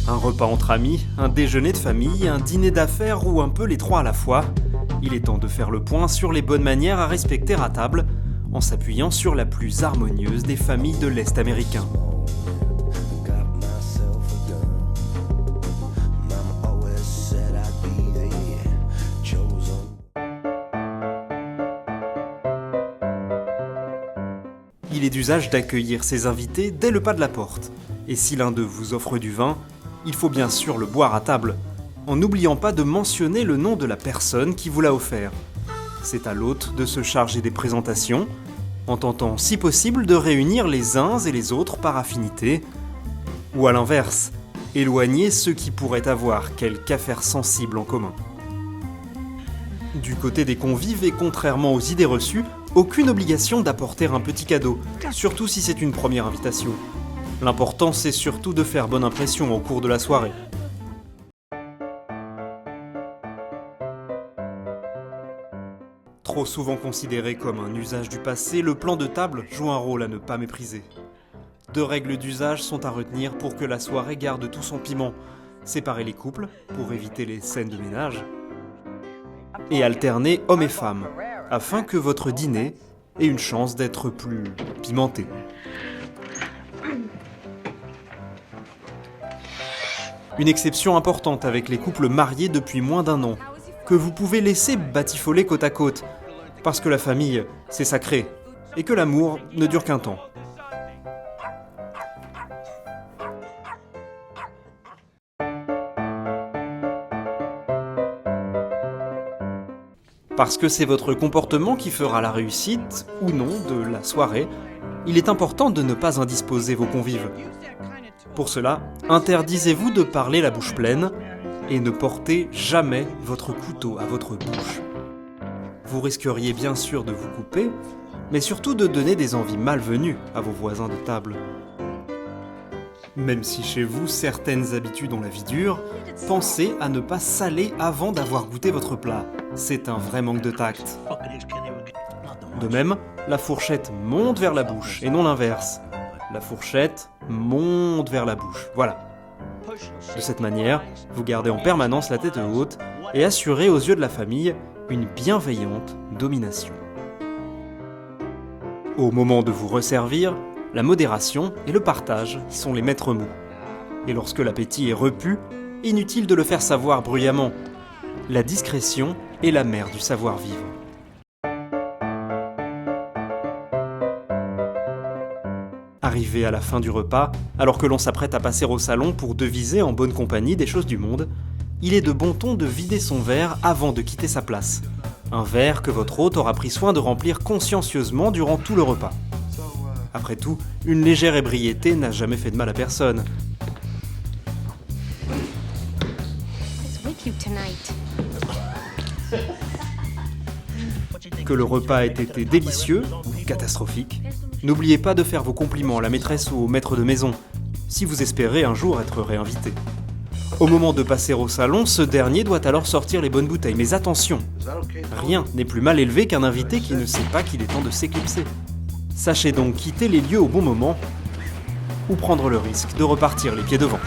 Un repas entre amis, un déjeuner de famille, un dîner d'affaires ou un peu les trois à la fois. Il est temps de faire le point sur les bonnes manières à respecter à table, en s'appuyant sur la plus harmonieuse des familles de l'Est américain. Il est d'usage d'accueillir ses invités dès le pas de la porte. Et si l'un d'eux vous offre du vin, il faut bien sûr le boire à table, en n'oubliant pas de mentionner le nom de la personne qui vous l'a offert. C'est à l'hôte de se charger des présentations, en tentant si possible de réunir les uns et les autres par affinité, ou à l'inverse, éloigner ceux qui pourraient avoir quelque affaire sensible en commun. Du côté des convives et contrairement aux idées reçues, aucune obligation d'apporter un petit cadeau, surtout si c'est une première invitation. L'important c'est surtout de faire bonne impression au cours de la soirée. Trop souvent considéré comme un usage du passé, le plan de table joue un rôle à ne pas mépriser. 2 règles d'usage sont à retenir pour que la soirée garde tout son piment. Séparer les couples, pour éviter les scènes de ménage, et alterner hommes et femmes, afin que votre dîner ait une chance d'être plus pimenté. Une exception importante avec les couples mariés depuis moins d'1 an, que vous pouvez laisser batifoler côte à côte, parce que la famille, c'est sacré, et que l'amour ne dure qu'un temps. Parce que c'est votre comportement qui fera la réussite, ou non, de la soirée, il est important de ne pas indisposer vos convives. Pour cela, interdisez-vous de parler la bouche pleine, et ne portez jamais votre couteau à votre bouche. Vous risqueriez bien sûr de vous couper, mais surtout de donner des envies malvenues à vos voisins de table. Même si chez vous certaines habitudes ont la vie dure, pensez à ne pas saler avant d'avoir goûté votre plat. C'est un vrai manque de tact. De même, la fourchette monte vers la bouche et non l'inverse. La fourchette monte vers la bouche. Voilà. De cette manière, vous gardez en permanence la tête haute et assurez aux yeux de la famille une bienveillante domination. Au moment de vous resservir, la modération et le partage sont les maîtres mots. Et lorsque l'appétit est repu, inutile de le faire savoir bruyamment. La discrétion est la mère du savoir-vivre. Arrivé à la fin du repas, alors que l'on s'apprête à passer au salon pour deviser en bonne compagnie des choses du monde, il est de bon ton de vider son verre avant de quitter sa place. Un verre que votre hôte aura pris soin de remplir consciencieusement durant tout le repas. Après tout, une légère ébriété n'a jamais fait de mal à personne. Que le repas ait été délicieux ou catastrophique, n'oubliez pas de faire vos compliments à la maîtresse ou au maître de maison, si vous espérez un jour être réinvité. Au moment de passer au salon, ce dernier doit alors sortir les bonnes bouteilles. Mais attention, rien n'est plus mal élevé qu'un invité qui ne sait pas qu'il est temps de s'éclipser. Sachez donc quitter les lieux au bon moment, ou prendre le risque de repartir les pieds devant.